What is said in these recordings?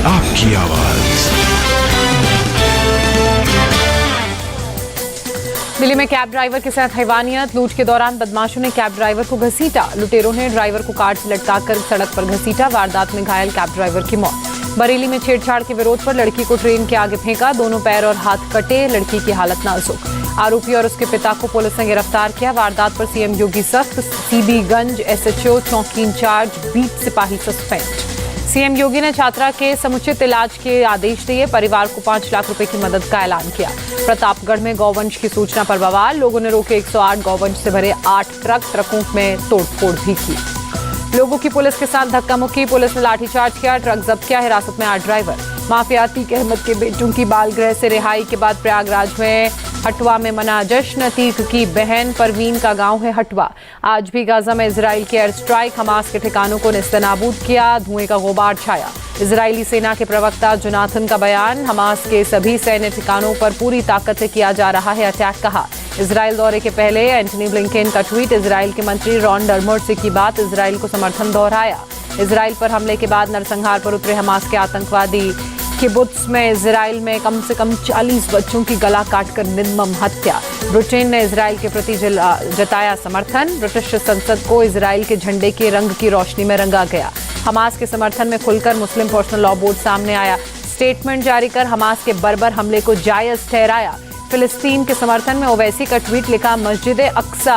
आपकी आवाज। दिल्ली में कैब ड्राइवर के साथ हैवानियत। लूट के दौरान बदमाशों ने कैब ड्राइवर को घसीटा। लुटेरों ने ड्राइवर को कार से लटकाकर सड़क पर घसीटा। वारदात में घायल कैब ड्राइवर की मौत। बरेली में छेड़छाड़ के विरोध पर लड़की को ट्रेन के आगे फेंका। दोनों पैर और हाथ कटे। लड़की की हालत नाजुक। आरोपी और उसके पिता को पुलिस ने गिरफ्तार किया। वारदात पर सीएम योगी सख्त। सीबीगंज एसएचओ चौकी इंचार्ज बीट सिपाही सस्पेंड। सीएम योगी ने छात्रा के समुचित इलाज के आदेश दिए। परिवार को 5 लाख रुपए की मदद का ऐलान किया। प्रतापगढ़ में गौवंश की सूचना पर बवाल। लोगों ने रोके 108 गौवंश से भरे 8 ट्रकों में तोड़फोड़ भी की। लोगों की पुलिस के साथ धक्का मुक्की। पुलिस ने लाठीचार्ज किया। ट्रक जब्त किया। हिरासत में 8 ड्राइवर। माफिया अतीक अहमद के बेटों की बाल गृह से रिहाई के बाद प्रयागराज में हटवा में मना जश्न। अतीक की बहन परवीन का गांव है हटवा। आज भी गाजा में इजराइल के एयर स्ट्राइक। हमास के ठिकानों को नेस्तनाबूद किया। धुएं का गुबार छाया। इजरायली सेना के प्रवक्ता जोनाथन का बयान। हमास के सभी सैन्य ठिकानों पर पूरी ताकत से किया जा रहा है अटैक, कहा। इजराइल दौरे के पहले एंटनी ब्लिंकेन का ट्वीट। इजराइल के मंत्री रॉन डर्मोट से की बात। इजराइल को समर्थन दोहराया। इजराइल पर हमले के बाद नरसंहार पर उतरे हमास के आतंकवादी। किबुत्स में इजराइल में कम से कम 40 बच्चों की गला काटकर निर्मम हत्या। ब्रिटेन ने इजराइल के प्रति जताया समर्थन। ब्रिटिश संसद को इजराइल के झंडे के रंग की रोशनी में रंगा गया। हमास के समर्थन में खुलकर मुस्लिम पर्सनल लॉ बोर्ड सामने आया। स्टेटमेंट जारी कर हमास के बर्बर हमले को जायज ठहराया। फिलिस्तीन के समर्थन में ओवैसी का ट्वीट लिखा, मस्जिद अक्सा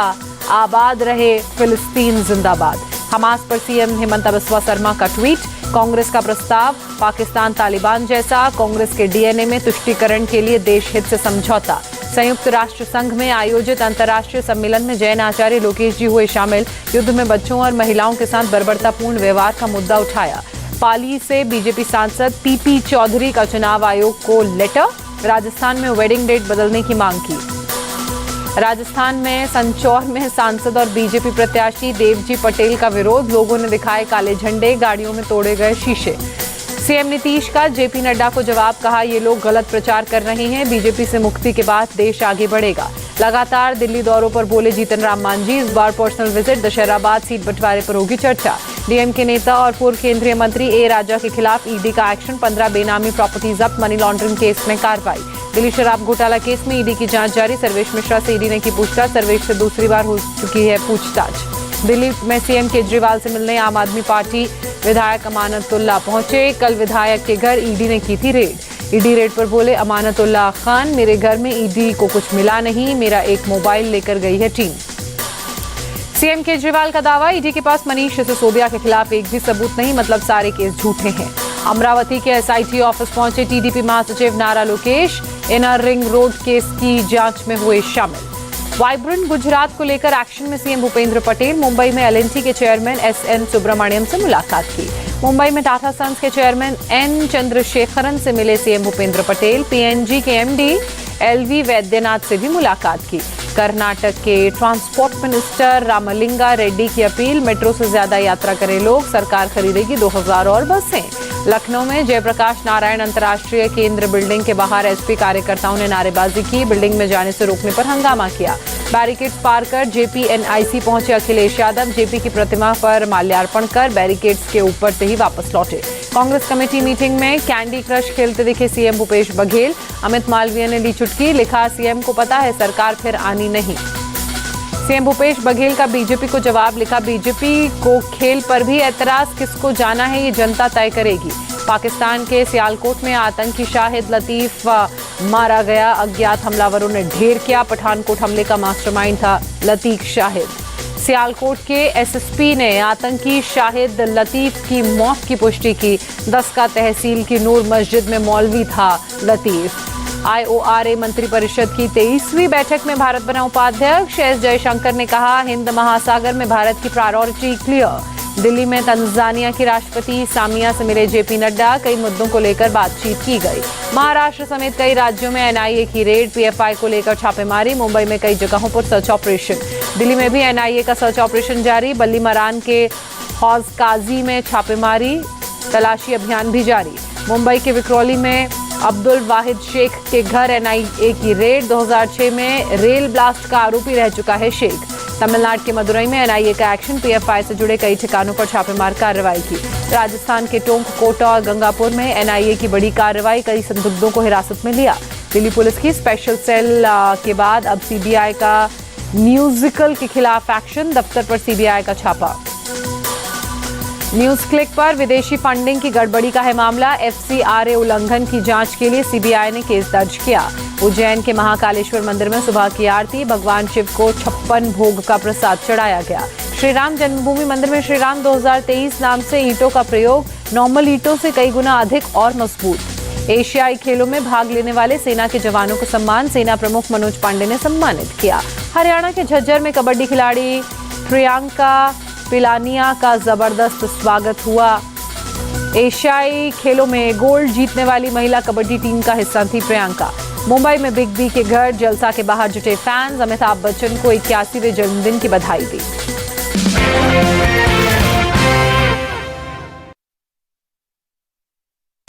आबाद रहे, फिलिस्तीन जिंदाबाद। हमास पर सीएम हेमंत बिस्वा शर्मा का ट्वीट। कांग्रेस का प्रस्ताव पाकिस्तान तालिबान जैसा। कांग्रेस के डीएनए में तुष्टीकरण के लिए देश हित से समझौता। संयुक्त राष्ट्र संघ में आयोजित अंतर्राष्ट्रीय सम्मेलन में जैन आचार्य लोकेश जी हुए शामिल। युद्ध में बच्चों और महिलाओं के साथ बर्बरतापूर्ण व्यवहार का मुद्दा उठाया। पाली से बीजेपी सांसद पीपी चौधरी का चुनाव आयोग को लेटर। राजस्थान में वेडिंग डेट बदलने की मांग की। राजस्थान में संचौर में सांसद और बीजेपी प्रत्याशी देवजी पटेल का विरोध। लोगों ने दिखाए काले झंडे। गाड़ियों में तोड़े गए शीशे। सीएम नीतीश का जेपी नड्डा को जवाब, कहा ये लोग गलत प्रचार कर रहे हैं। बीजेपी से मुक्ति के बाद देश आगे बढ़ेगा। लगातार दिल्ली दौरों पर बोले जीतन राम मांझी। इस बार पर्सनल विजिट। दशहरा बाद सीट बंटवारे पर होगी चर्चा। डीएमके नेता और पूर्व केंद्रीय मंत्री ए राजा के खिलाफ ईडी का एक्शन। 15 बेनामी प्रॉपर्टी जब्त। मनी लॉन्ड्रिंग केस में कार्रवाई। दिल्ली शराब घोटाला केस में ईडी की जांच जारी। सर्वेश मिश्रा से ईडी ने की पूछताछ। सर्वेश से दूसरी बार हो चुकी है पूछताछ। दिल्ली में सीएम केजरीवाल से मिलने आम आदमी पार्टी विधायक अमानतुल्लाह पहुंचे। कल विधायक के घर ईडी ने की थी रेड। ईडी रेड पर बोले अमानतुल्लाह खान, मेरे घर में ईडी को कुछ मिला नहीं, मेरा एक मोबाइल लेकर गई है टीम। सीएम केजरीवाल का दावा, ईडी के पास मनीष सिसोदिया के खिलाफ एक भी सबूत नहीं, मतलब सारे केस झूठे हैं। अमरावती के एसआईटी ऑफिस पहुंचे टीडीपी महासचिव नारा Lokesh. Inner ring road case की जांच में हुए शामिल। वाइब्रेंट गुजरात को लेकर एक्शन में सीएम भूपेंद्र पटेल। मुंबई में एलएनटी के चेयरमैन एसएन सुब्रमण्यम से मुलाकात की। मुंबई में टाटा सन्स के चेयरमैन एन चंद्रशेखरन से मिले सीएम भूपेंद्र पटेल। पीएनजी के एमडी एलवी वैद्यनाथ से भी मुलाकात की। कर्नाटक के ट्रांसपोर्ट मिनिस्टर रामलिंगा रेड्डी की अपील, मेट्रो से ज्यादा यात्रा करें लोग, सरकार खरीदेगी 2000 और बसें। लखनऊ में जयप्रकाश नारायण अंतर्राष्ट्रीय केंद्र बिल्डिंग के बाहर एसपी कार्यकर्ताओं ने नारेबाजी की। बिल्डिंग में जाने से रोकने पर हंगामा किया। बैरिकेड्स पार कर जेपीएनआईसी पहुंचे अखिलेश यादव। जेपी की प्रतिमा पर माल्यार्पण कर बैरिकेड्स के ऊपर से ही वापस लौटे। कांग्रेस कमेटी मीटिंग में कैंडी क्रश खेलते दिखे सीएम भूपेश बघेल। अमित मालवीय ने ली चुटकी, लिखा सीएम को पता है सरकार फिर आनी नहीं। सीएम भूपेश बघेल का बीजेपी को जवाब, लिखा बीजेपी को खेल पर भी एतराज, किसको जाना है ये जनता तय करेगी। पाकिस्तान के सियालकोट में आतंकी शाहिद लतीफ मारा गया। अज्ञात हमलावरों ने ढेर किया। पठानकोट हमले का मास्टरमाइंड था लतीफ शाहिद। सियालकोट के एसएसपी ने आतंकी शाहिद लतीफ की मौत की पुष्टि की। दस्का तहसील की नूर मस्जिद में मौलवी था लतीफ। आईओआरए मंत्रिपरिषद की 23वीं बैठक में भारत बना उपाध्यक्ष। एस जयशंकर ने कहा हिंद महासागर में भारत की प्रायोरिटी क्लियर। दिल्ली में तंजानिया की राष्ट्रपति सामिया से मिले जेपी नड्डा। कई मुद्दों को लेकर बातचीत की गई। महाराष्ट्र समेत कई राज्यों में एनआईए की रेड। पीएफआई को लेकर छापेमारी। मुंबई में कई जगहों पर सर्च ऑपरेशन। दिल्ली में भी एनआईए का सर्च ऑपरेशन जारी। बल्ली मरान के हौज काजी में छापेमारी, तलाशी अभियान भी जारी। मुंबई के विक्रोली में अब्दुल वाहिद शेख के घर एनआईए की रेड। 2006 में रेल ब्लास्ट का आरोपी रह चुका है शेख। तमिलनाडु के मदुरई में एनआईए का एक्शन, पीएफआई से जुड़े कई ठिकानों पर छापेमार कार्रवाई की। राजस्थान के टोंक, कोटा और गंगापुर में एनआईए की बड़ी कार्रवाई, कई संदिग्धों को हिरासत में लिया। दिल्ली पुलिस की स्पेशल सेल के बाद अब सीबीआई का म्यूजिकल के खिलाफ एक्शन, दफ्तर पर सीबीआई का छापा। न्यूज क्लिक पर विदेशी फंडिंग की गड़बड़ी का है मामला, एफसीआरए उल्लंघन की जांच के लिए सीबीआई ने केस दर्ज किया। उज्जैन के महाकालेश्वर मंदिर में सुबह की आरती, भगवान शिव को 56 भोग का प्रसाद चढ़ाया गया। श्री राम जन्मभूमि मंदिर में श्री राम 2023 नाम से ईंटों का प्रयोग, नॉर्मल ईंटों से कई गुना अधिक और मजबूत। एशियाई खेलों में भाग लेने वाले सेना के जवानों को सम्मान, सेना प्रमुख मनोज पांडे ने सम्मानित किया। हरियाणा के झज्जर में कबड्डी खिलाड़ी प्रियंका पिलानिया का जबरदस्त स्वागत हुआ। एशियाई खेलों में गोल्ड जीतने वाली महिला कबड्डी टीम का हिस्सा थी प्रियंका। मुंबई में बिग बी के घर जलसा के बाहर जुटे फैंस, अमिताभ बच्चन को 81वें जन्मदिन की बधाई दी।